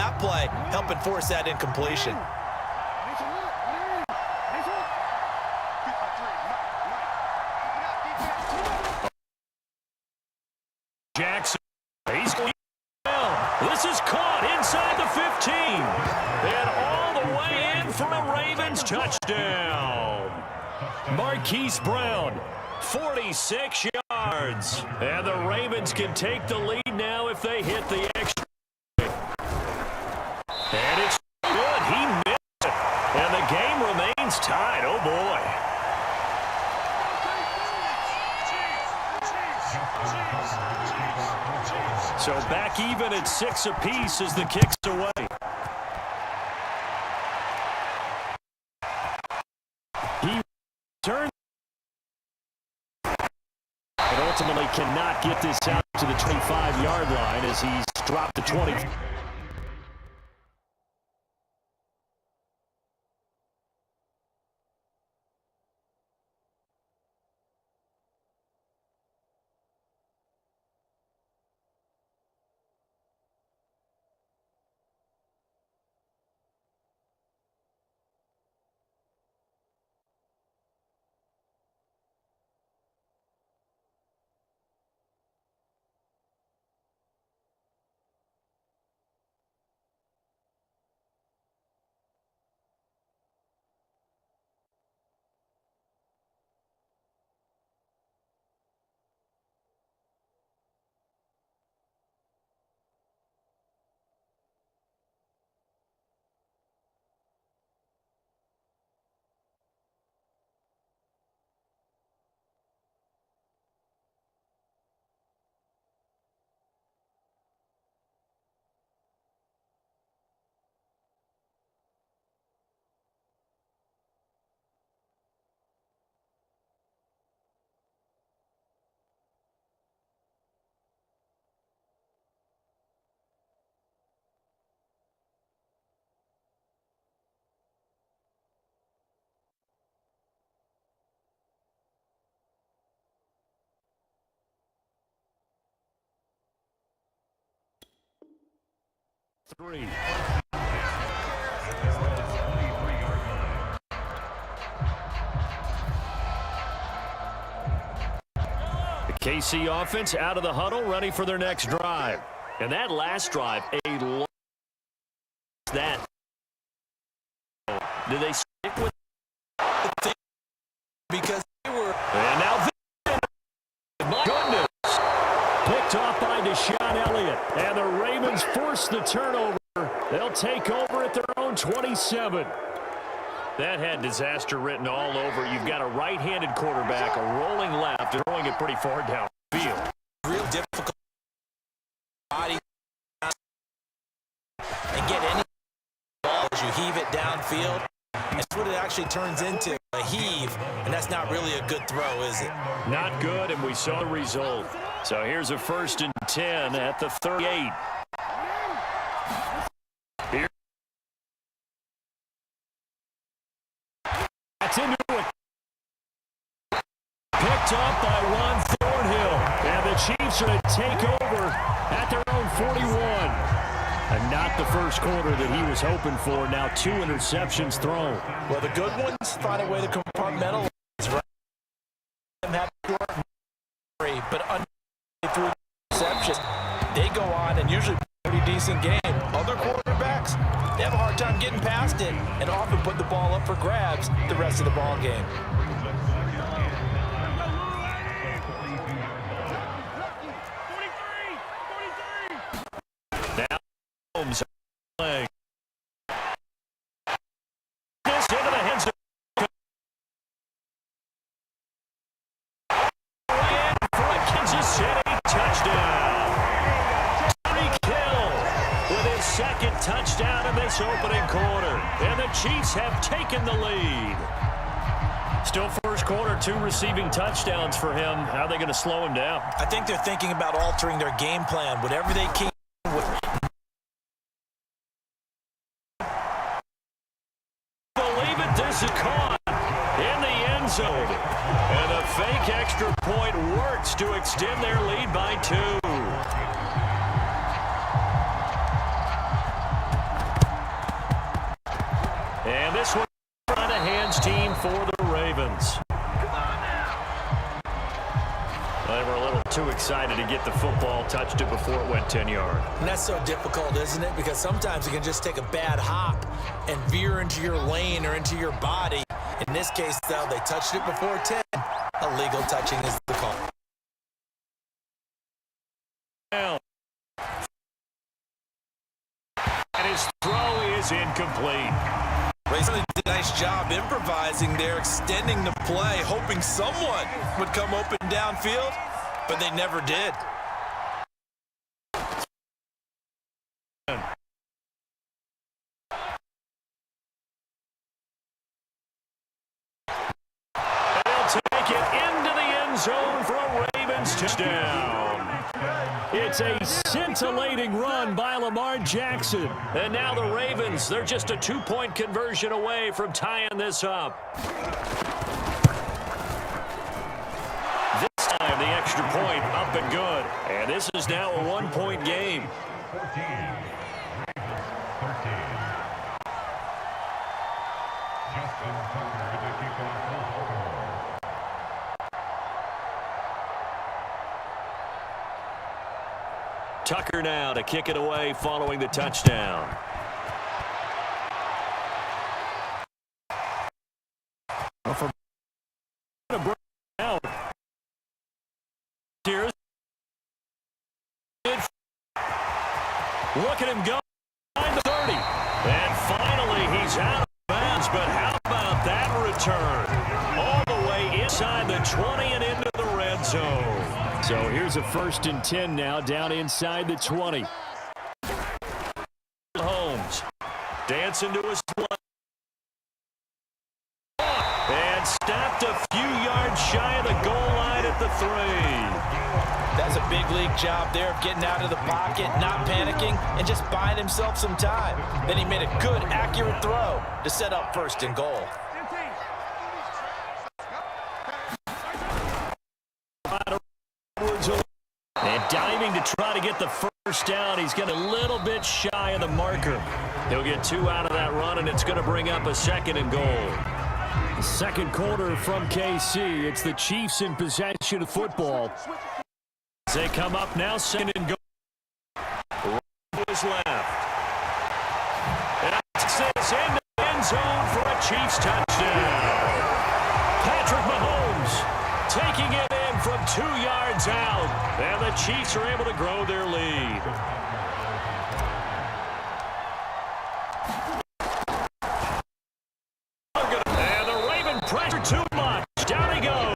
that play, helping force that incompletion. Jackson, he's going well. This is caught inside the 15. And all the way in for a Ravens touchdown. Marquise Brown, 46 yards. And the Ravens can take the lead now if they hit the extra. And it's good. He missed it. And the game remains tied. Oh, boy. So back even at 6 apiece as the kick's away. He turns but ultimately cannot get this out to the 25-yard line as he's dropped the 20. Three. The KC offense out of the huddle, ready for their next drive. And that last drive, a long that. Do they stick with it? Because they were. And now my goodness. Picked off by Deshaun Elliott. And the Ravens force the turnover. They'll take over at their own 27. That had disaster written all over. You've got a right-handed quarterback, a rolling left, and throwing it pretty far downfield. Real difficult body and get any ball as you heave it downfield. That's what it actually turns into, a heave, and that's not really a good throw, is it? Not good, and we saw the result. So here's a 1st and 10 at the 38. Here. That's into it. Picked up by Juan Thornhill. And the Chiefs are going to take over at their own 41. And not the first quarter that he was hoping for. Now 2 interceptions thrown. Well, the good ones find a way to compartmentalize, right? But through interception, they go on and usually play a pretty decent game. Other quarterbacks, they have a hard time getting past it and often put the ball up for grabs the rest of the ball game. Now Holmes leg. This into the hands of for a Kansas City touchdown. Tyreek Hill with his 2nd touchdown in this opening quarter. And the Chiefs have taken the lead. Still first quarter, 2 receiving touchdowns for him. How are they going to slow him down? I think they're thinking about altering their game plan, whatever they can. Believe it, this is caught in the end zone. And a fake extra point works to extend their lead by 2. team for the Ravens. They were a little too excited to get the football, touched it before it went 10 yards. And that's so difficult, isn't it? Because sometimes you can just take a bad hop and veer into your lane or into your body. In this case, though, they touched it before 10. Illegal touching is the call. And his throw is incomplete. Really did a nice job improvising there, extending the play, hoping someone would come open downfield, but they never did. They'll take it into the end zone for a Ravens touchdown. It's a scintillating run by Lamar Jackson. And now the Ravens, they're just a 2-point conversion away from tying this up. This time the extra point up and good. And this is now a 1-point game. 14. Justin Tucker to kick off the score. Tucker now to kick it away following the touchdown. Look at him go behind the 30. And finally he's out of bounds, but how about that return? All the way inside the 20 and into the red zone. So here's a 1st and 10 now, down inside the 20. Holmes dancing to his left. And stopped a few yards shy of the goal line at the 3. That's a big league job there of getting out of the pocket, not panicking, and just buying himself some time. Then he made a good, accurate throw to set up 1st and goal. And diving to try to get the 1st down. He's got a little bit shy of the marker. He'll get 2 out of that run, and it's going to bring up a 2nd and goal. The 2nd quarter from KC. It's the Chiefs in possession of football. As they come up now, 2nd and goal. Right is left. And that's this into the end zone for a Chiefs touchdown. Patrick Mahomes taking it in from 2 yards out. And the Chiefs are able to grow their lead. And the Raven pressure too much. Down he goes.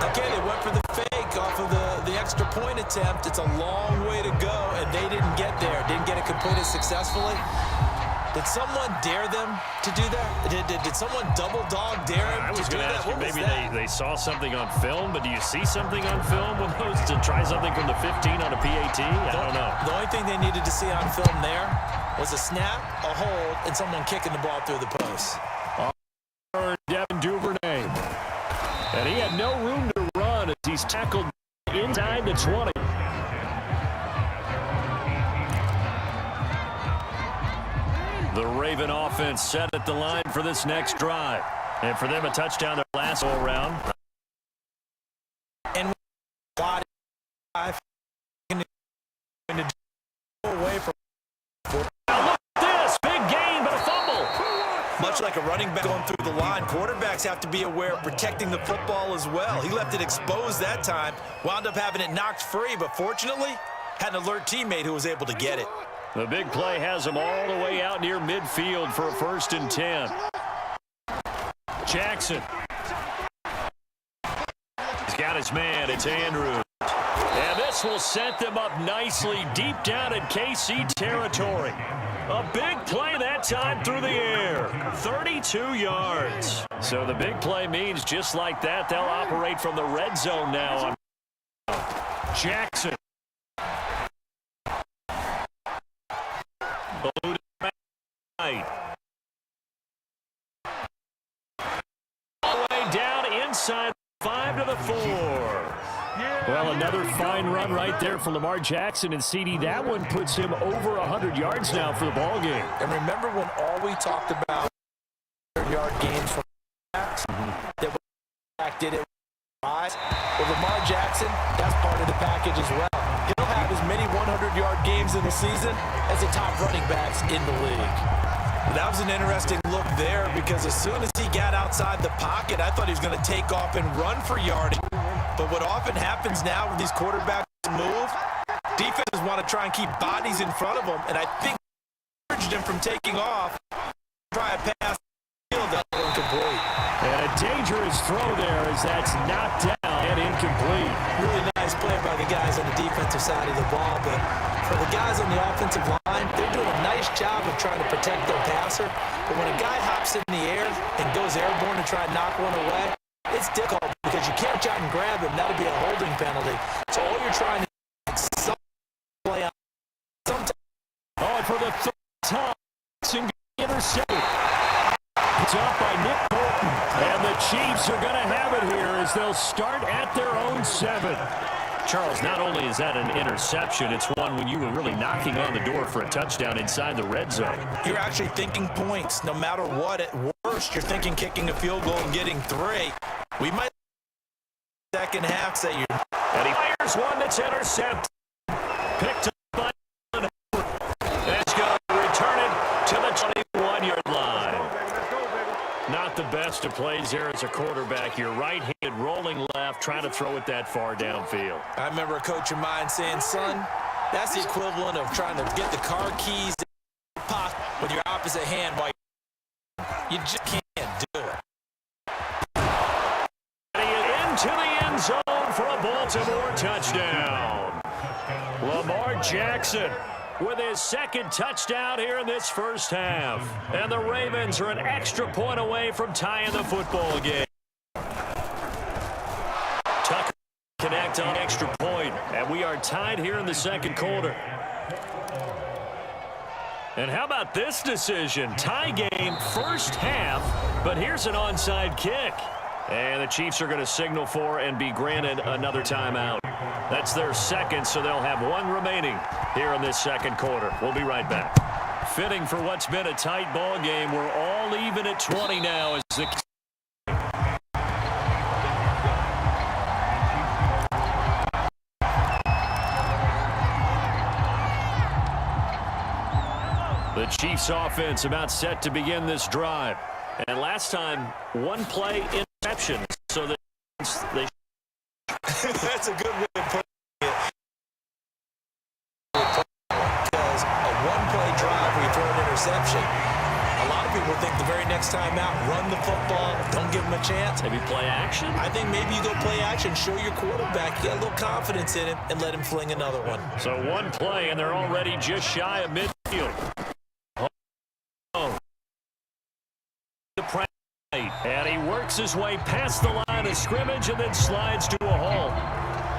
Okay, they went for the fake off of the extra point attempt. It's a long way to go, and they didn't get there. Didn't get it completed successfully. Did someone dare them to do that? Did someone double dog dare him to do that? I was going to ask you, maybe they saw something on film, but do you see something on film with those to try something from the 15 on a PAT? I don't know. The only thing they needed to see on film there was a snap, a hold, and someone kicking the ball through the post. Devin Duvernay. And he had no room to run as he's tackled inside the 20. The Raven offense set at the line for this next drive. And for them, a touchdown their last go-around. And away from. Now look at this. Big gain, but a fumble. Much like a running back going through the line, quarterbacks have to be aware of protecting the football as well. He left it exposed that time, wound up having it knocked free, but fortunately, had an alert teammate who was able to get it. The big play has him all the way out near midfield for a 1st and 10. Jackson. He's got his man. It's Andrews. And this will set them up nicely deep down in KC territory. A big play that time through the air. 32 yards. So the big play means just like that, they'll operate from the red zone now on Jackson. All the way down inside 5 to the 4. Well, another fine run right there for Lamar Jackson, and CD, that one puts him over 100 yards now for the ball game. And remember when all we talked about yard game guys. Well, Lamar Jackson, that's part of the package as well. He'll have as many 100-yard games in the season as the top running backs in the league. That was an interesting look there because as soon as he got outside the pocket, I thought he was going to take off and run for yardage. But what often happens now when these quarterbacks move, defenses want to try and keep bodies in front of them, and I think encouraged him from taking off, try a pass, field that incomplete. And a dangerous throw there as that's knocked down and incomplete. Really nice play by the guys on the defensive side of the ball, but for the guys on the offensive line, they're doing a nice job of trying to protect their passer. But when a guy hops in the air and goes airborne to try and knock one away, it's difficult because you can't reach out and grab him. That'll be a holding penalty. So all you're trying to do is play out. Sometimes. Oh, and for the third time, it's intercepted. It's up by Nick Bolton. And the Chiefs are going to have it here as they'll start at their own 7. Charles, not only is that an interception, it's one when you were really knocking on the door for a touchdown inside the red zone. You're actually thinking points. No matter what, at worst, you're thinking kicking a field goal and getting 3. We might second half say you're... And he fires one that's intercepted. Picked up by... That's going to return it to the 21-yard line. Not the best of plays there as a quarterback. You're right-handed, rolling left, trying to throw it that far downfield. I remember a coach of mine saying, son, that's the equivalent of trying to get the car keys in the pocket with your opposite hand while you just can't do it. Into the end zone for a Baltimore touchdown. Lamar Jackson with his second touchdown here in this first half. And the Ravens are an extra point away from tying the football game. Tucker connect on extra point, and we are tied here in the second quarter. And how about this decision? Tie game first half, but here's an onside kick. And the Chiefs are going to signal for and be granted another timeout. That's their second, so they'll have one remaining here in this second quarter. We'll be right back. Fitting for what's been a tight ball game. We're all even at 20 now as the Chiefs offense about set to begin this drive. And last time, one play interception, so they That's a good way of putting it. Because a one-play drive where you throw an interception, a lot of people think the very next time out, run the football, don't give them a chance. Maybe play action? I think maybe you go play action, show your quarterback, get a little confidence in him, and let him fling another one. So one play, and they're already just shy of midfield. And he works his way past the line of scrimmage and then slides to a hole.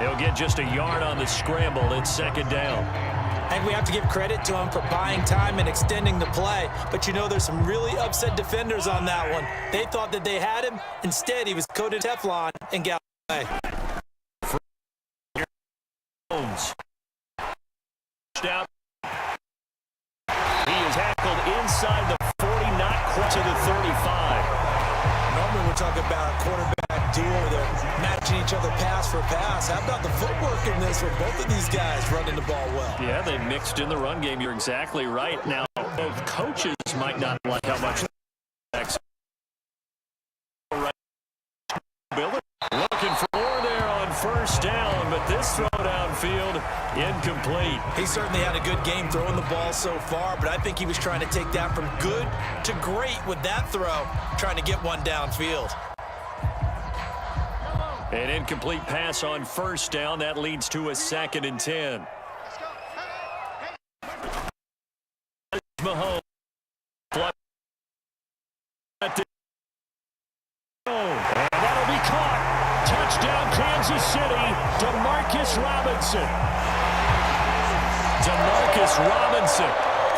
He'll get just a yard on the scramble. It's second down. I think we have to give credit to him for buying time and extending the play. But you know there's some really upset defenders on that one. They thought that they had him. Instead, he was coated Teflon and got away. He is tackled inside the 40, not quite to the 35. Normally we're talking about a quarterback duo. They're matching each other pass for pass. How about the footwork in this with both of these guys running the ball well? Yeah, they mixed in the run game. You're exactly right. Now, both coaches might not like how much looking for more there on first down, but this throw downfield incomplete. He certainly had a good game throwing the ball so far, but I think he was trying to take that from good to great with that throw, trying to get one downfield. An incomplete pass on first down. That leads to a 2nd and 10. Mahomes. And that'll be caught. Touchdown, Kansas City. Demarcus Robinson. Demarcus Robinson,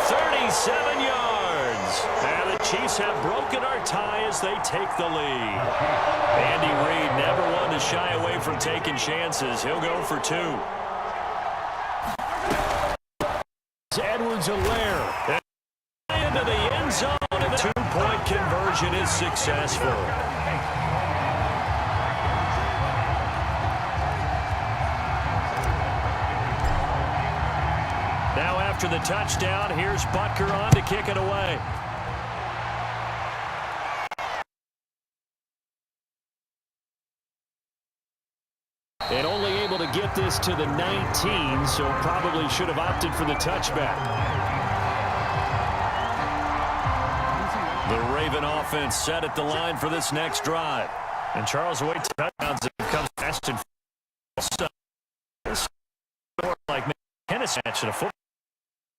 37 yards. And the Chiefs have broken our tie as they take the lead. Andy Reid never one to shy away from taking chances. He'll go for 2. Edwards-Helaire into the end zone, and the 2-point conversion is successful. after the touchdown. Here's Butker on to kick it away. And only able to get this to the 19, so probably should have opted for the touchback. The Raven offense set at the line for this next drive. And Charles Wade touchdowns comes fast and like tennis match in a football.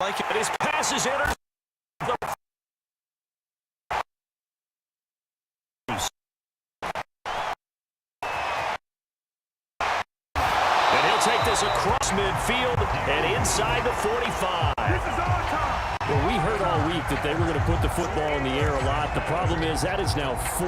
Like it, his passes enter. And he'll take this across midfield and inside the 45. Well, we heard all week that they were going to put the football in the air a lot. The problem is that is now 4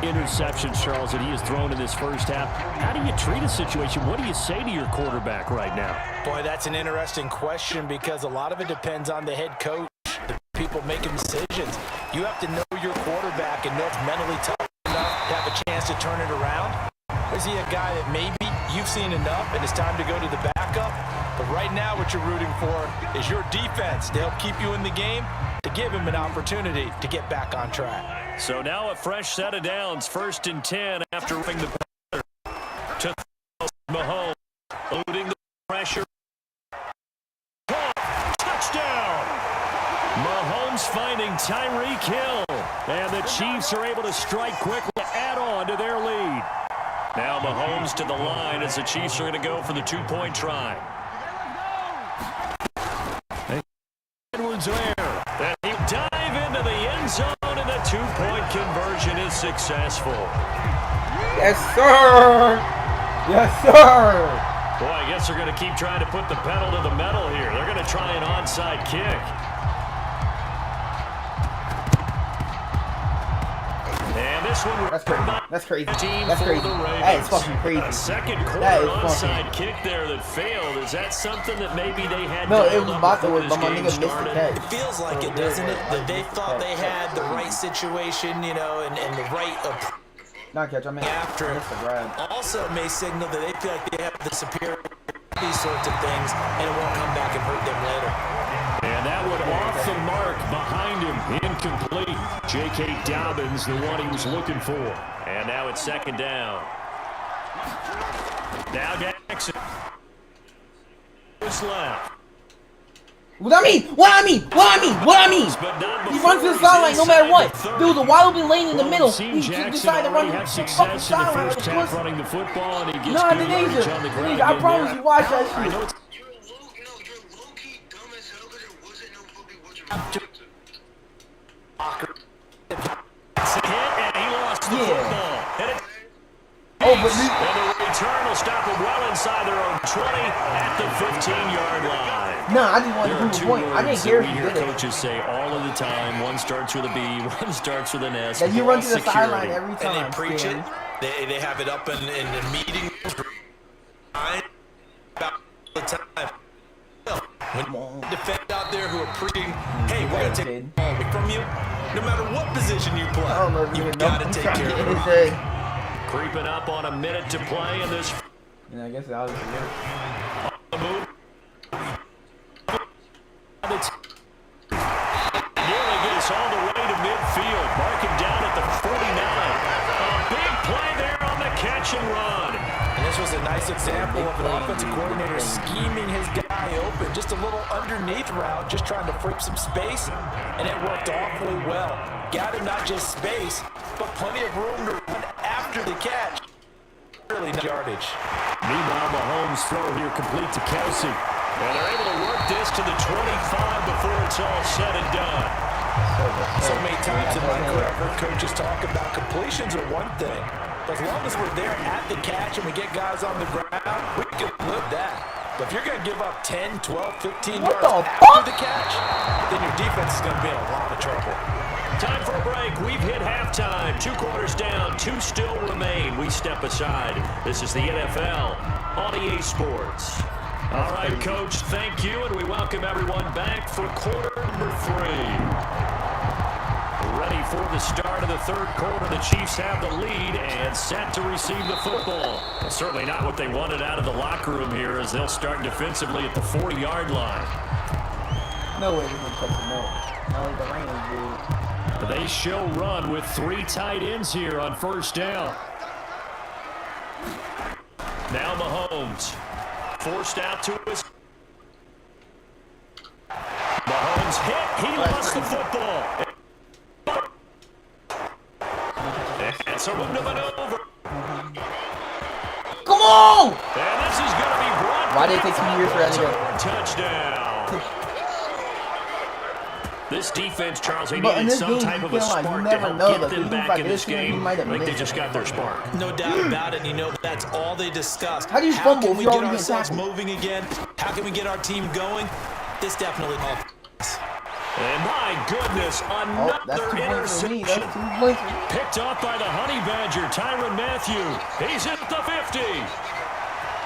interceptions, Charles, that he has thrown in this first half. How do you treat a situation? What do you say to your quarterback right now? Boy, that's an interesting question because a lot of it depends on the head coach, the people making decisions. You have to know your quarterback and know it's mentally tough enough to have a chance to turn it around. Or is he a guy that maybe you've seen enough and it's time to go to the backup? But right now what you're rooting for is your defense to help keep you in the game, to give him an opportunity to get back on track. So now a fresh set of downs, 1st and 10 after moving the to Mahomes, loading the pressure. Touchdown! Mahomes finding Tyreek Hill, and the Chiefs are able to strike quickly to add on to their lead. Now Mahomes to the line as the Chiefs are going to go for the 2-point try. Edwards there. Then he'll dive into the end zone, and the 2-point conversion is successful. Yes, sir! Yes, sir! Boy, I guess they're going to keep trying to put the pedal to the metal here. They're going to try an onside kick. And this one... That's crazy. That's crazy. That's crazy. That is fucking crazy. A second quarter onside kick there that failed. Is that something that maybe they had... No, it was about to work, but my nigga missed the catch. It feels like it, doesn't it? That they thought they had the right situation, you know, and the right approach. Not catch, I mean, after it also may signal that they feel like they have the superior these sorts of things, and it won't come back and hurt them later. And that one off the mark behind him, incomplete. J.K. Dobbins, the one he was looking for. And now it's 2nd down. Now Jackson. Who's left? What I mean? He runs to the sideline no matter what. Dude, the wide open lane in the middle. He decided to run the fucking sideline. Running the football, and he gets nah, Denasia, I promise you, watch that shit. And he lost the football. Oh, but and the return will stop him well inside their own 20 at the 15-yard line. Nah, I just wanted to prove a point. I didn't care if you did it. Coaches say all of the time, one starts with a B, one starts with an S. That you run to the sideline every time. And they preach it. They have it up in the meetings about the time. When defenders out there who are preaching, hey, we're going to take it from you. No matter what position you play, you've got to take care of it. Creeping up on a minute to play in this. Yeah, I guess that was the move. Nearly gets all the way to midfield. Mark him down at the 49. A big play there on the catch and run. And this was a nice example of an offensive coordinator scheming his guy open. Just a little underneath route, just trying to free some space, and it worked awfully well. Got him not just space, but plenty of room to run after the catch. Really no yardage. Meanwhile, Mahomes' throw here complete to Kelsey. And they're able to work this to the 25 before it's all said and done. So many times in my career, I've heard coaches talk about completions are one thing. But as long as we're there at the catch and we get guys on the ground, we can live that. But if you're going to give up 10, 12, 15 yards after the catch, then your defense is going to be in a lot of trouble. Time for a break. We've hit halftime. 2 quarters down. 2 still remain. We step aside. This is the NFL on EA Sports. All right, Coach, thank you, and we welcome everyone back for quarter number 3. Ready for the start of the 3rd quarter. The Chiefs have the lead and set to receive the football. Well, certainly not what they wanted out of the locker room here as they'll start defensively at the 40-yard line. No way he's gonna touch the milk. Not like the Rams, dude. They show run with 3 tight ends here on first down. Now Mahomes. Forced out to his... Mahomes hit. He lost the football. And so moved to maneuver. Come on! And this is going to be brought. Why did it take 2 years for that to go? Touchdown. This defense, Charles, they But in needed this some game, type you of a feel like you spark to never help know get that them if back like in this this game, he game. might I have think they missed just it. got their spark. No doubt about it. And you know, that's all they discussed. How do you How fumble can if we you get already get ourselves tackled? moving again? How can we get our team going? This definitely helps. And my goodness, Oh, that's another 2 points for me. interception. That's 2 points for me. Picked off by the Honey Badger, Tyrann Mathieu. He's at the 50.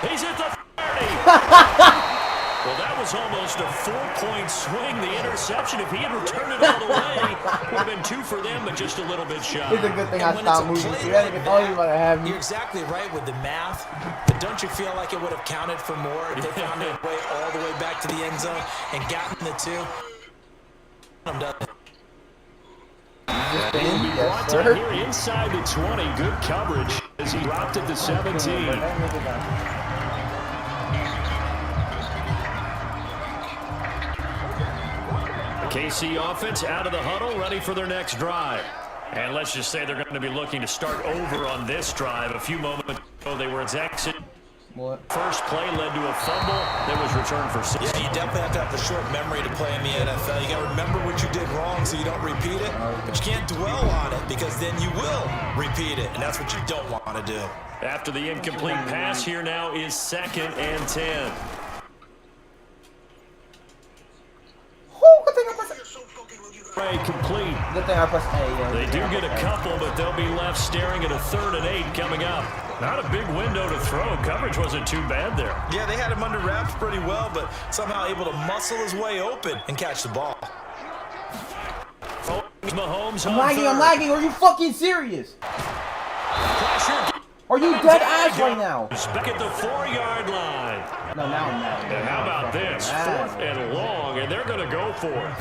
He's at the 30. Well, that was almost a 4-point swing, the interception. If he had returned it all the way, it would have been 2 for them, but just a little bit shy. It's a good thing And I when stopped it's a moving. play See, that like nigga thought he was about to have me. You're exactly right with the math, but don't you feel like it would have counted for more if they found their way all the way back to the end zone and gotten the 2? I'm done. Yes, Brought sir. down here inside the 20. Good coverage as he dropped it to 17. The KC offense out of the huddle, ready for their next drive. And let's just say they're going to be looking to start over on this drive. A few moments ago, they were at exit. What? First play led to a fumble that was returned for 6. Yeah, you definitely have to have a short memory to play in the NFL. You got to remember what you did wrong so you don't repeat it. But you can't dwell on it because then you will repeat it, and that's what you don't want to do. After the incomplete pass, here now is 2nd and 10. Good thing I pressed Play complete. Good thing I pressed A. Yeah, They do get a couple, but they'll be left staring at a 3rd and 8 coming up. Not a big window to throw. Coverage wasn't too bad there. Yeah, they had him under wraps pretty well, but somehow able to muscle his way open and catch the ball. Mahomes I'm on lagging, 3rd. I'm lagging. Are you fucking serious? Pressure. Are you dead ass right now? Back at the 4-yard line. No, now I'm mad. And how about this? Mad. 4th and long, and they're going to go for it.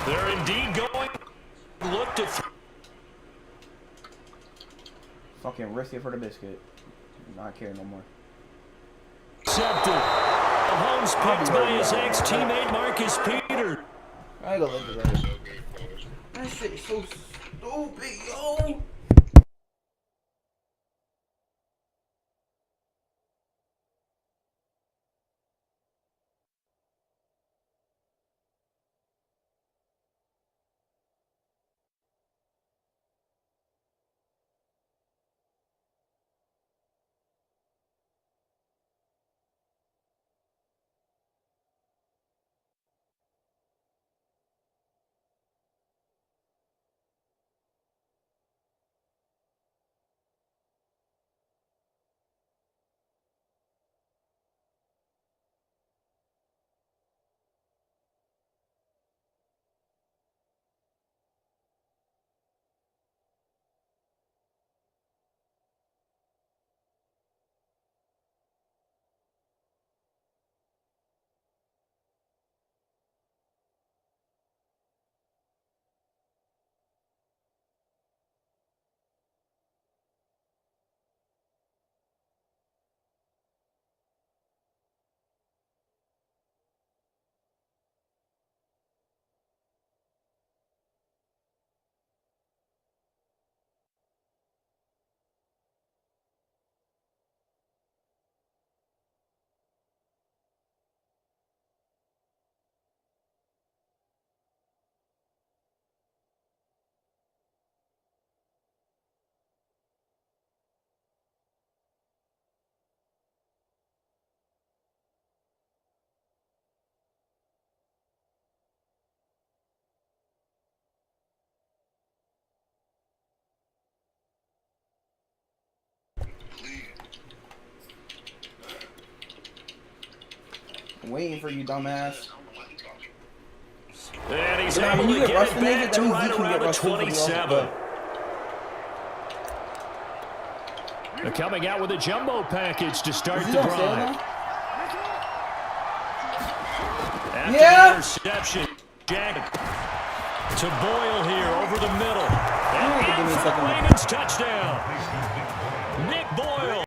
They're indeed going. Look to Fucking risk it for the biscuit. Not care no more. accepted. Mahomes picked by his ex-teammate Marcus Peters. I ain't gonna look at that. That shit is so stupid, yo. I'm waiting for you, dumbass. And he's Yeah, able when you to get get rushed it in there, back that to means right you can around get the rushed too for the 27. They're coming out with a jumbo package to start the drive. After Yeah. the interception, Jack to Boyle here over the middle. Give me a And second. Ravens touchdown. Nick Boyle.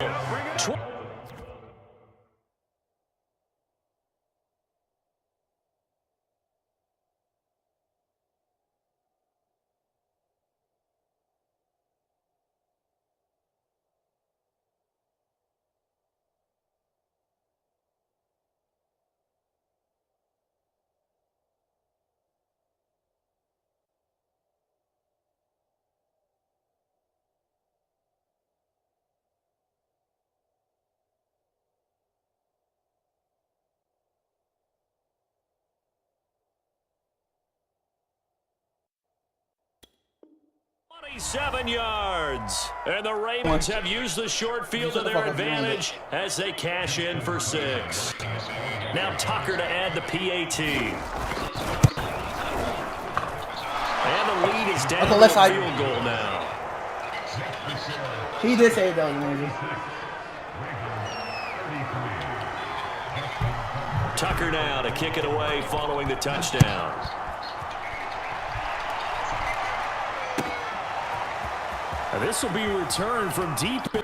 Seven yards. And the Ravens have used the short field to their advantage as they cash in for 6. Now Tucker to add the PAT. And the lead is down to a field goal now. He did say that was amazing. Tucker now to kick it away following the touchdown. And this will be returned from deep. And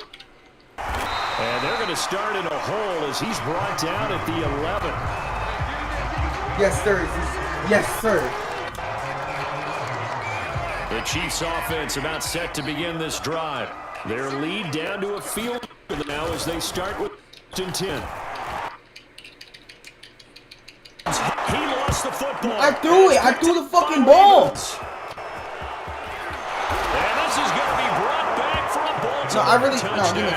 they're going to start in a hole as he's brought down at the 11. Yes, sir. Yes, sir. The Chiefs offense about set to begin this drive. Their lead down to a field now as they start with 10. He lost the football. I threw it. I threw the fucking ball. And this is going to be brought back for a No, I really touchdown.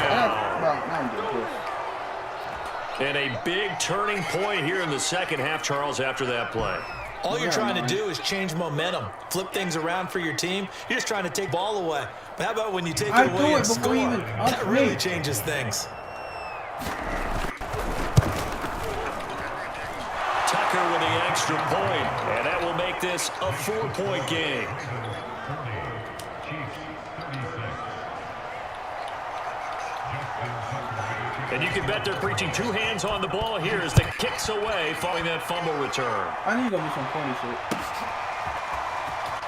And a big turning point here in the second half, Charles, after that play. All you're trying to do is change momentum, flip things around for your team. You're just trying to take ball away. But how about when you take it away and score? That really changes things. Tucker with the extra point, and that will make this a 4-point game. And you can bet they're preaching 2 hands on the ball here as the kick's away following that fumble return. I need to go do some funny shit.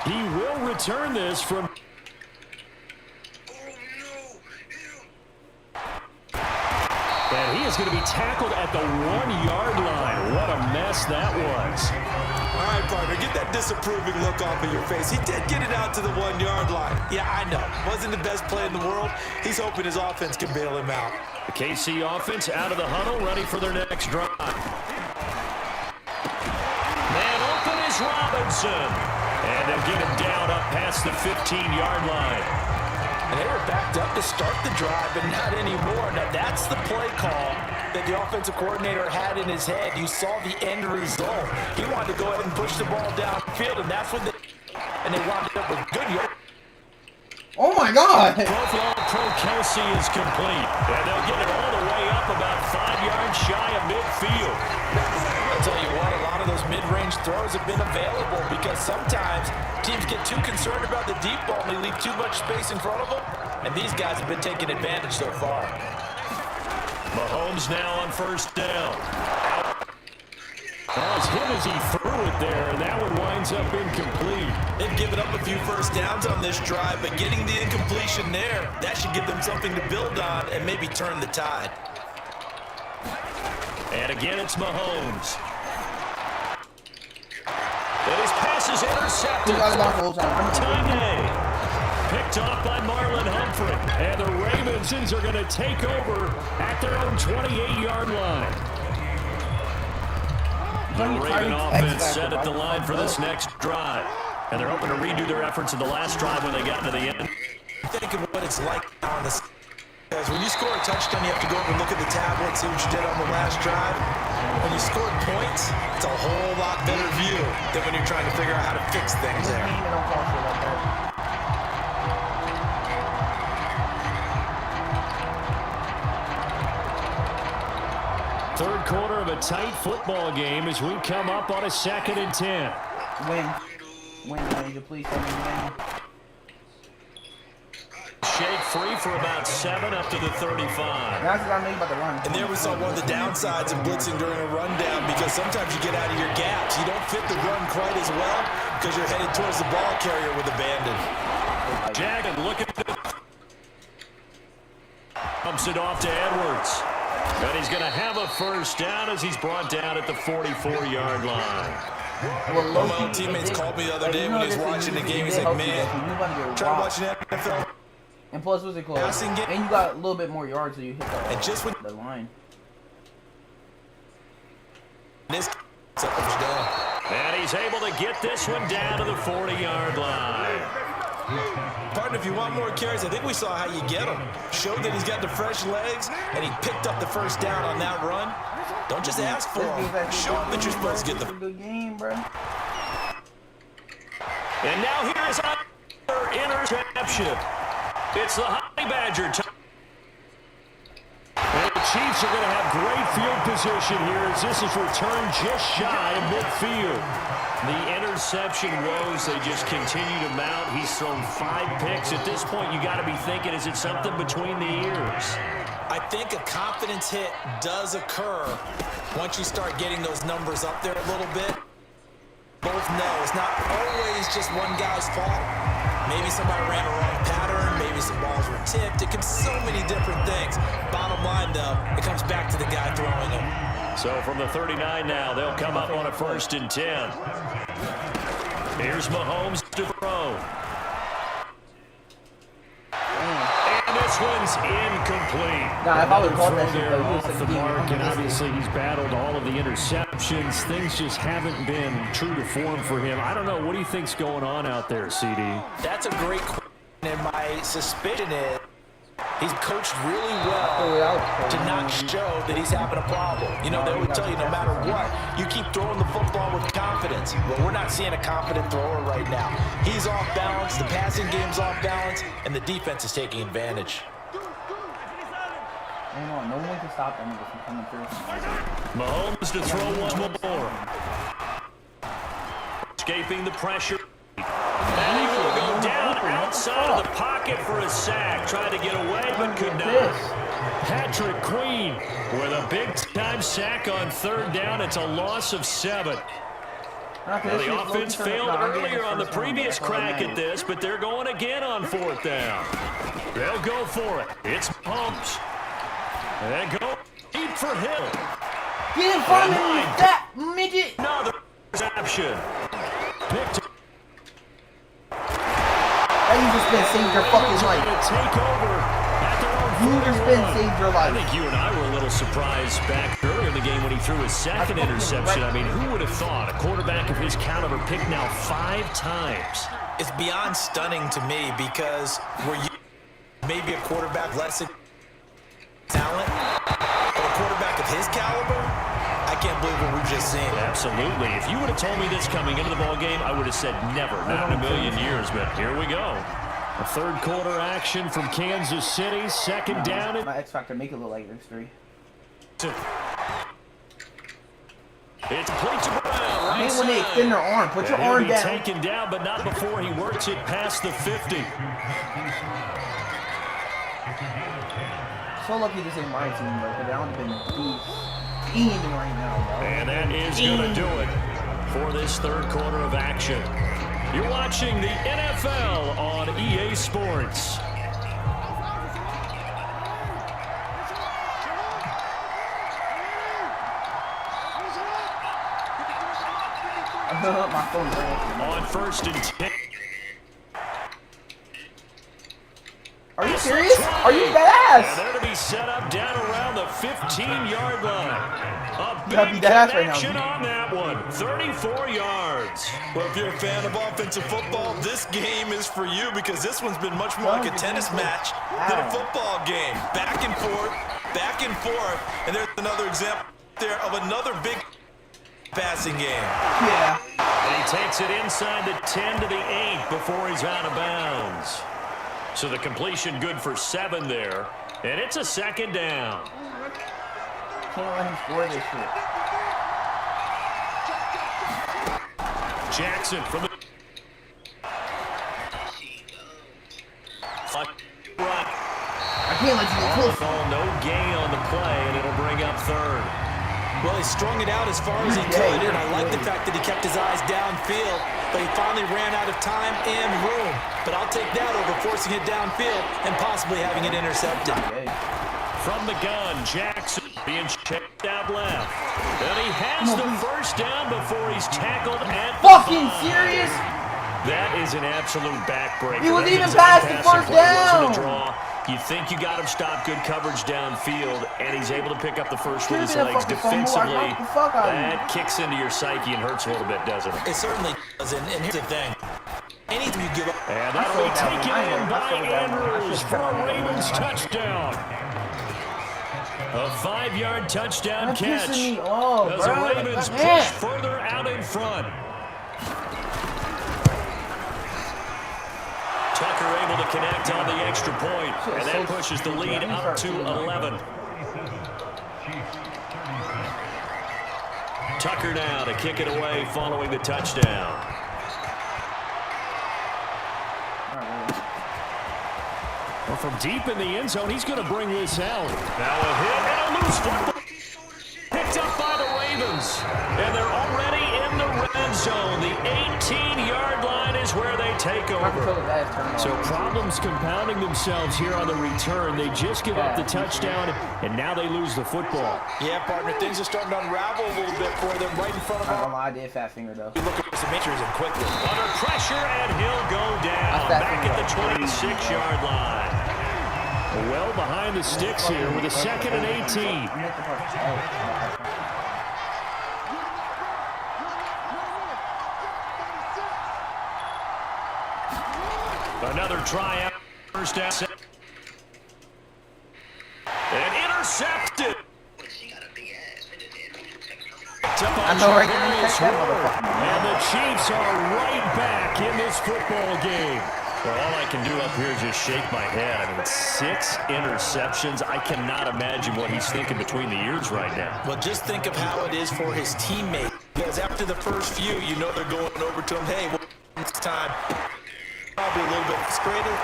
He will return this from... And he is going to be tackled at the 1-yard line. What a mess that was. All right, partner, get that disapproving look off of your face. He did get it out to the 1-yard line. Yeah, I know. Wasn't the best play in the world. He's hoping his offense can bail him out. The KC offense out of the huddle, ready for their next drive. Man open is Robinson. And they'll get him down up past the 15-yard line. And they were backed up to start the drive, but not anymore. Now, that's the play call that the offensive coordinator had in his head. You saw the end result. He wanted to go ahead and push the ball downfield, and that's what they wound up with good yards. Oh my God! Pro Kelsey is complete. And they'll get it all the way up about 5 yards shy of midfield. I'll tell you what, a lot of those mid-range throws have been available because sometimes teams get too concerned about the deep ball and they leave too much space in front of them. And these guys have been taking advantage so far. Mahomes now on first down. That was him as he threw it there, and that one winds up incomplete. They've given up a few first downs on this drive, but getting the incompletion there, that should give them something to build on and maybe turn the tide. And again, it's Mahomes. And his pass is intercepted. Tiny. Picked off by Marlon Humphrey. And the Ravens are going to take over at their own 28-yard line. The Raven offense set at the line for this next drive. And they're hoping to redo their efforts in the last drive when they got to the end. Think of what it's like now on this. Because when you score a touchdown, you have to go over and look at the tablet, see what you did on the last drive. When you scored points, it's a whole lot better view than when you're trying to figure out how to fix things there. Third quarter of a tight football game as we come up on a 2nd and 10. Win, manager, please tell me win. Shake free for about 7 up to the 35. That's what I mean about the run. And there we saw one of the downsides of blitzing during a rundown, because sometimes you get out of your gaps. You don't fit the run quite as well because you're headed towards the ball carrier with abandon. Jagged, look at this. Pumps it off to Edwards. And he's going to have a first down as he's brought down at the 44-yard line. One of my old teammates called me the other day when he was watching the game. He's like, man, try to watch an NFL. And plus, what's it called? And you got a little bit more yards, so you hit the line. This down. And he's able to get this one down to the 40-yard line. Partner, if you want more carries, I think we saw how you get them. Showed that he's got the fresh legs, and he picked up the first down on that run. Don't just ask for them. Show them that you're supposed to get them. Good game, bro. And now here's another interception. It's the Honey Badger time. And the Chiefs are going to have great field position here as this is returned just shy of midfield. The interception woes, they just continue to mount. He's thrown 5 picks. At this point, you got to be thinking, is it something between the ears? I think a confidence hit does occur once you start getting those numbers up there a little bit. Both know it's not always just one guy's fault. Maybe somebody ran a wrong pattern. Maybe some balls were tipped. It can be so many different things. Bottom line, though, it comes back to the guy throwing them. So from the 39 now, they'll come up on a 1st and 10. Here's Mahomes to throw. And this one's incomplete. Nah, if I would call that shit, there though, off the mark, and obviously he's battled all of the interceptions. Things just haven't been true to form for him. I don't know. What do you think's going on out there, CD? That's a great question, and my suspicion is he's coached really well to not show that he's having a problem. You know, they always tell you no matter what, you keep throwing the football with confidence. Well, we're not seeing a confident thrower right now. He's off balance, the passing game's off balance, and the defense is taking advantage. No one can stop that nigga from coming through. Mahomes to throw one more. Escaping the pressure. And he will go down outside of the pocket for a sack. Tried to get away, but could not. Patrick Queen with a big-time sack on 3rd down. It's a loss of 7. Now, the offense failed earlier on the previous crack at this, but they're going again on 4th down. They'll go for it. It's Pumps. And go deep for Hill. Get in front of me, that midget! Another interception. Picked. You just been saved your fucking life. Take over at their own You just been saved your life. I think you and I were a little surprised back earlier in the game when he threw his 2nd interception. I mean, who would have thought a quarterback of his caliber picked now 5 times? It's beyond stunning to me, because were you maybe a quarterback less talent, but a quarterback of his caliber, I can't believe what we've just seen. Absolutely. If you would have told me this coming into the ball game, I would have said never, not in a million years, but here we go. A 3rd quarter action from Kansas City, 2nd down. My X Factor make it look like X3. It's complete to Brown. I hate when they extend their arm. Put your arm down. Taken down, but not before he works it past the 50. So lucky this ain't my team, bro, because I would have been fiending right now, bro. And that is going to do it for this 3rd quarter of action. You're watching the NFL on EA Sports. My phone's ringing. On 1st and 10. Are you serious? Are you dead ass? And they're to be set up down around the 15-yard line. A gotta be big dead ass right now. connection on that one. 34 yards. Well, if you're a fan of offensive football, this game is for you, because this one's been much more like a tennis match than a football game. Back and forth, and there's another example there of another big passing game. Yeah. And he takes it inside the 10 to the 8 before he's out of bounds. So the completion good for 7 there. And it's a 2nd down. Can't let him score this shit. Jackson from the... Run. can't let you get close. No gain on the play, and it'll bring up third. Well, he strung it out as far as he could, and I like the fact that he kept his eyes downfield, but he finally ran out of time and room. But I'll take that over forcing it downfield and possibly having it intercepted. From the gun, Jackson being checked out left. And he has the first down before he's tackled at the Fucking 5. serious? That is an absolute backbreaker. He was That even inside past the passing first play down. wasn't a draw. You think you got him stopped, good coverage downfield, and he's able to pick up the first with his legs. Defensively, that kicks into your psyche and hurts a little bit, doesn't it? It certainly does, and here's the thing. Anytime you give up... And that'll be taken in by Andrews for a Ravens touchdown. A 5-yard touchdown catch as the Ravens push further out in front. Tucker able to connect on the extra point, and that pushes the lead up to 11. Tucker now to kick it away following the touchdown. Well, from deep in the end zone, he's going to bring this out. Now a hit and a loose football. Picked up by the Ravens. And they're already in the red zone. The 18-yard line is where they take over. So problems compounding themselves here on the return. They just give up the touchdown, and now they lose the football. Yeah, partner, things are starting to unravel a little bit for them right in front of them. I did fat finger, though. You look at some injuries and quickly. Under pressure, and he'll go down back at the 26-yard line. Well behind the sticks here with a 2nd and 18. Another try out. First down. And intercepted. I know right there. And the Chiefs are right back in this football game. Well, all I can do up here is just shake my head. I mean, 6 interceptions. I cannot imagine what he's thinking between the ears right now. Well, just think of how it is for his teammates. Because after the first few, you know they're going over to him. Hey, well, it's time. Probably a little bit frustrated.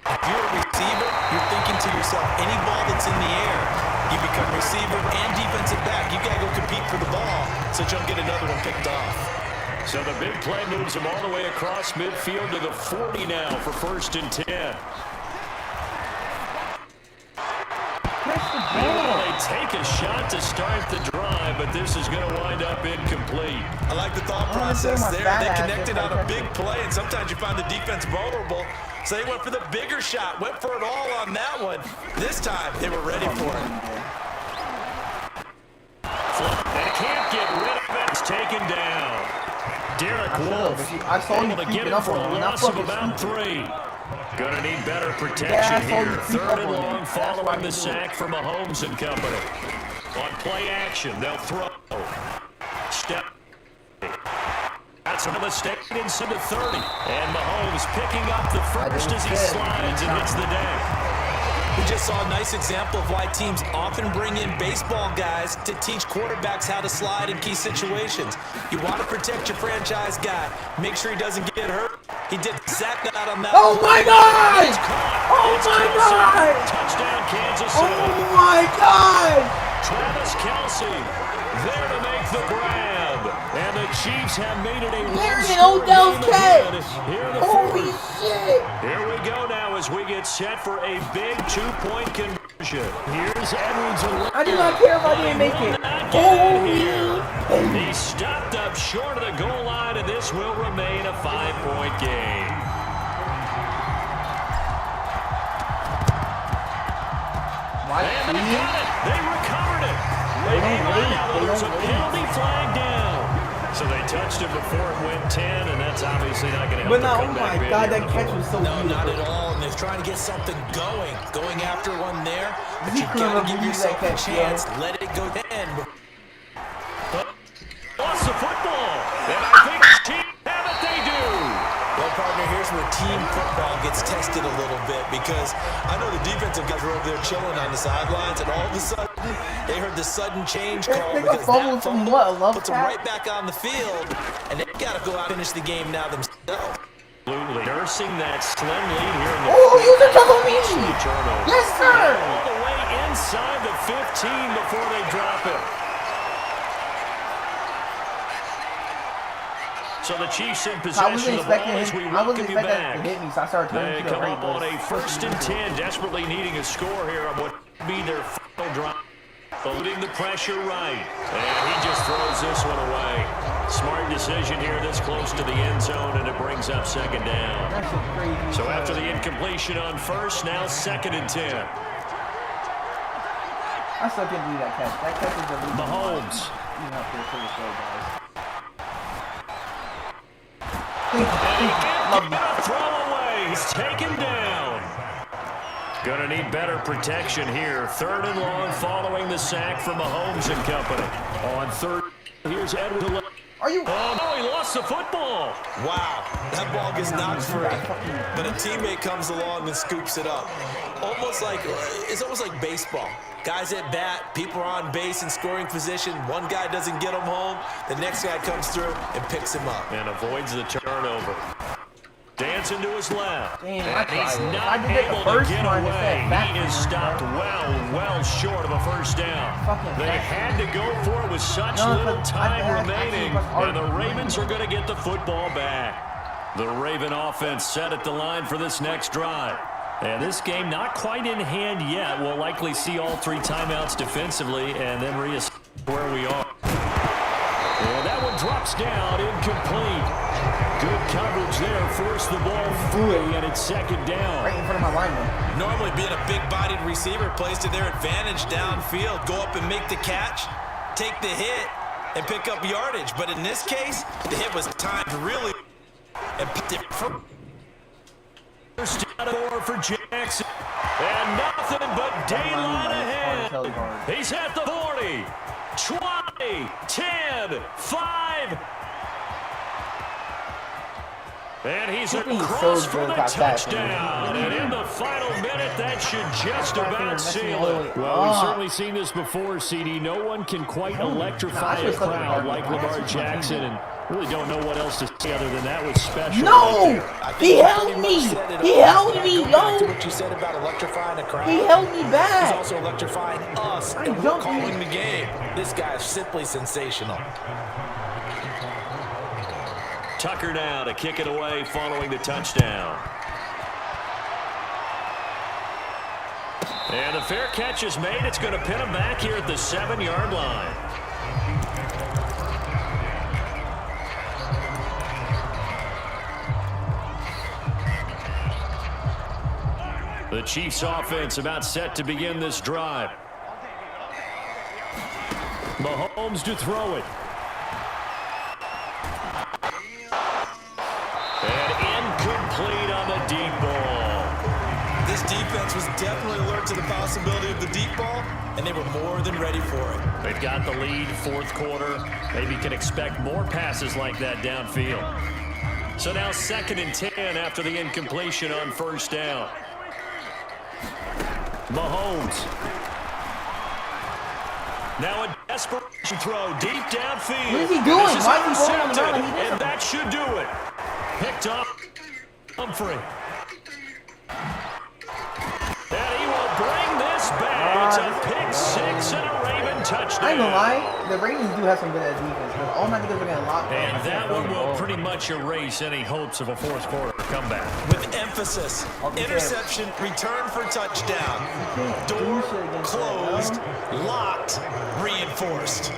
If you're a receiver, you're thinking to yourself, any ball that's in the air, you become receiver and defensive back. You got to go compete for the ball so you don't get another one picked off. So the big play moves him all the way across midfield to the 40 now for 1st and 10. They take a shot to start the drive, but this is going to wind up incomplete. I like the thought process there. They connected on a big play, and sometimes you find the defense vulnerable. So they went for the bigger shot, went for it all on that one. This time, they were ready for it. They can't get rid of it. It's taken down. Derek Wolf able to get him for a loss of about 3. Gonna need better protection here. 3rd and long following the sack from Mahomes and company. On play action, they'll throw. Step. That's a mistake inside the 30. And Mahomes picking up the first as he slides and hits the deck. We just saw a nice example of why teams often bring in baseball guys to teach quarterbacks how to slide in key situations. You want to protect your franchise guy. Make sure he doesn't get hurt. He did exactly that on that. Oh my God! Oh my God! Touchdown, Kansas City. Oh my God! Travis Kelce there to make the grab. And the Chiefs have made it a Odell's catch! Holy shit! Here we go now as we get set for a big 2-point conversion. Here's Edwards. I do not care if I didn't make it. He stopped up short of the goal line, and this will remain a 5-point game. And they got it. They recovered it. There's a penalty flag down. So they touched it before it went 10, and that's obviously not going to help. But now, oh my God, that catch was so beautiful. No, not at all. And they're trying to get something going after one there. But you got to give yourself a chance. Let it go 10. Lost the football. And I think team have it. They do. Well, partner, here's where team football gets tested a little bit because I know the defensive guys were over there chilling on the sidelines, and all of a sudden they heard the sudden change call because that fumble puts them right back on the field, and they've got to go out and finish the game now themselves. Absolutely nursing that slim lead here in the you can talk on me! Yes, sir! inside the 15 before they drop him. So the Chiefs in possession of the ball as we welcome you back. They come up on a 1st and 10, desperately needing a score here on what will be their final drive. Loading the pressure right. And he just throws this one away. Smart decision here this close to the end zone, and it brings up 2nd down. So after the incompletion on 1st, now 2nd and 10. I still can't believe that catch. That catch is a lead. Mahomes. You have to finish guys. Throw away. He's taken down. Gonna need better protection here. 3rd and long following the sack from Mahomes and company. On 3rd, here's Edward. Are you? Oh, no, he lost the football. Wow, that ball gets knocked free, but a teammate comes along and scoops it up. It's almost like baseball. Guys at bat, people are on base in scoring position. One guy doesn't get him home. The next guy comes through and picks him up. And avoids the turnover. Dancing to his left. Damn, and he's not able to get away. He is stopped well short of a 1st down. They had to go for it with such little time remaining. And the Ravens are going to get the football back. The Raven offense set at the line for this next drive. And this game not quite in hand yet. We'll likely see all 3 timeouts defensively and then reassess where we are. And that one drops down, incomplete. Good coverage there, forced the ball free, and it's 2nd down. Right in front of my lineman. Normally being a big-bodied receiver plays to their advantage downfield. Go up and make the catch, take the hit, and pick up yardage. But in this case, the hit was timed really and put it for first down 4 for Jackson. And nothing but daylight ahead. He's at the 40, 20, 10, 5. And he's across for the touchdown. And in the final minute, that should just about seal it. Well, we've certainly seen this before, CD. No one can quite electrify a crowd like Lamar Jackson, and really don't know what else to say other than that was special. No! He held me! He held me, yo! What you said about electrifying a crowd. He held me back! He's also electrifying us, and we're calling the game. This guy is simply sensational. Tucker now to kick it away following the touchdown. And the fair catch is made. It's going to pin him back here at the 7-yard line. The Chiefs offense about set to begin this drive. Mahomes to throw it. Incomplete on the deep ball. This defense was definitely alert to the possibility of the deep ball, and they were more than ready for it. They've got the lead, 4th quarter. Maybe can expect more passes like that downfield. So now 2nd and 10 after the incompletion on 1st down. Mahomes. Now a desperation throw deep downfield. What is he doing? Why is he rolling on the ground? And that should do it. Picked up Humphrey. And he will bring this back. It's a pick 6 and a Raven touchdown. I ain't gonna lie, the Ravens do have some good at defense, but all my niggas are getting locked. And that one will pretty much erase any hopes of a 4th quarter comeback. With emphasis, interception, return for touchdown. Door closed, locked, reinforced.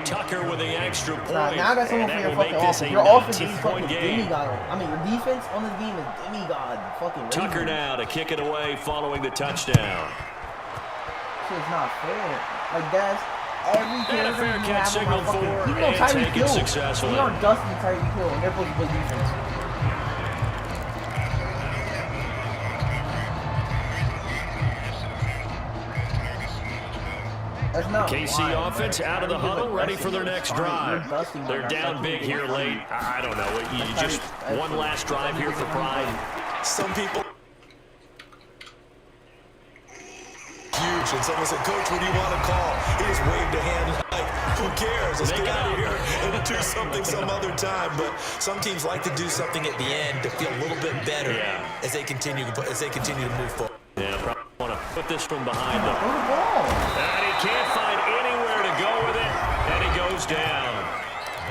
Tucker with the extra point. Now I got someone for your fucking offense. Your offense is fucking demigod. I mean, your defense on this game is demigod. Fucking Ravens. Tucker now to kick it away following the touchdown. Shit's not fair. Like, that's every And a fair catch signal for and take it successfully. We aren't Dustin Tyreek Hill, and they're supposed to play defense. KC offense out of the huddle, ready for their next drive. They're down big here late. I don't know. You just one last drive here for pride. Some people huge, and someone said, "Coach, what do you want to call?" He just waved a hand like, "Who cares? Let's get out of here and do something some other time." But some teams like to do something at the end to feel a little bit better as they continue to move forward. Yeah, probably want to put this from behind them. Throw the ball. And he can't find anywhere to go with it, and he goes down.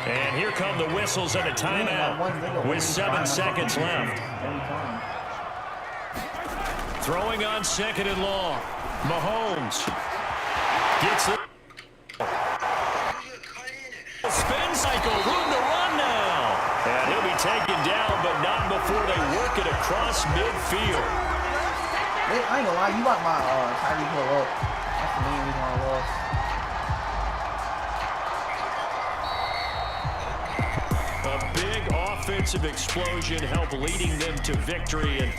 And here come the whistles and a timeout with 7 seconds left. Throwing on 2nd and long. Mahomes gets it. Spin cycle, room to run now. And he'll be taken down, but not before they work it across midfield. I ain't gonna lie, you like my Tyreek Hill up. That's the main reason I lost. A big offensive explosion helped leading them to victory, and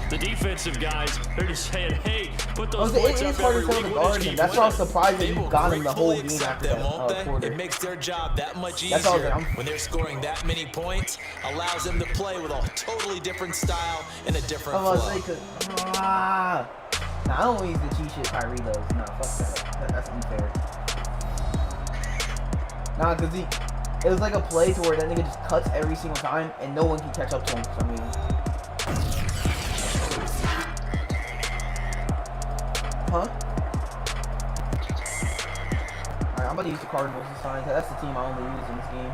the defensive guys, they're just saying, hey, put those points up every week. We'll just keep That's why I'm winning. surprised that you got him the whole game after that quarter. It makes their job that much easier when they're scoring that many points. Allows them to play with a totally different style and a different flow. Nah, I don't want to use the cheat shit Kyrie does. Nah, fuck that. That's unfair. Nah, because it was like a play to where that nigga just cuts every single time and no one can catch up to him for some reason. Huh? Alright, I'm about to use the Cardinals this time. That's the team I only use in this game.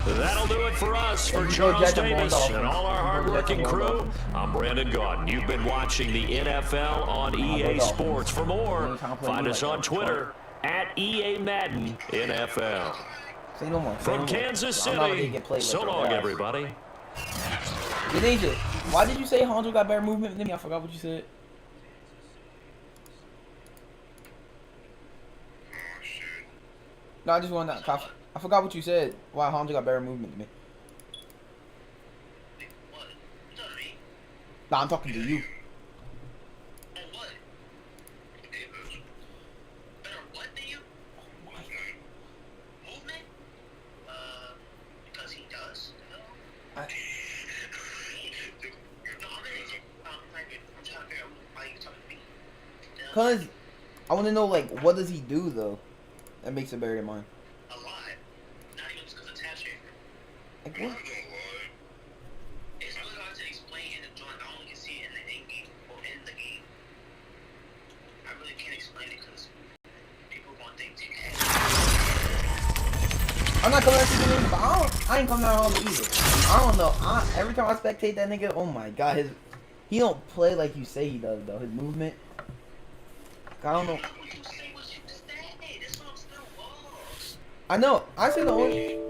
That'll do it for us, for Charles Davis and all our hard-working crew. I'm Brandon Gaudin. You've been watching the NFL on EA Sports. For more, find us on Twitter at EA Madden NFL. From Kansas City, so long, everybody. Denasia, why did you say Honjo got better movement than me? I forgot what you said. No, I just wanted to. I forgot what you said. Why Honjo got better movement than me? Nah, I'm talking to you. Cause I want to know, like, what does he do though that makes it better than mine? A lot. Not even just because of tap shaker. Like what? It's really hard to explain in the joint. I only can see it in the end game or in the game. I really can't explain it because people want things you can't. I'm not coming out to the game, but I ain't coming out home either. I don't know. Every time I spectate that nigga, oh my god, he don't play like you say he does though. His movement. I don't know. I know. I said the only.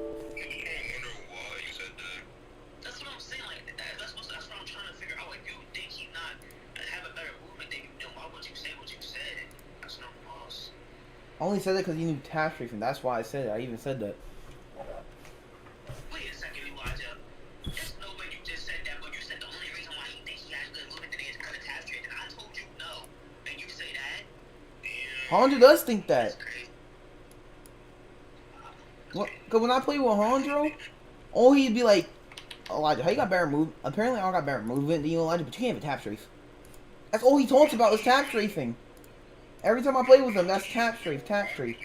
That's what I'm saying. Like that's what I'm trying to figure out. Like you think he not have a better movement than you do? Why would you say what you said? That's what I'm lost. I only said that because you knew tap tracing. That's why I said it. I even said that. Wait a second, Elijah. There's no way you just said that, but you said the only reason why he thinks he has good movement than he is because of tap tracing. I told you no, and you say that. Hondro does think that. What? Cause when I play with Hondro, oh he'd be like, Elijah, how you got better movement? Apparently I don't got better movement than you, Elijah, but you can't even tap strafe. That's all he talks about is tap strafing. Every time I play with him, that's tap strafe, tap strafe.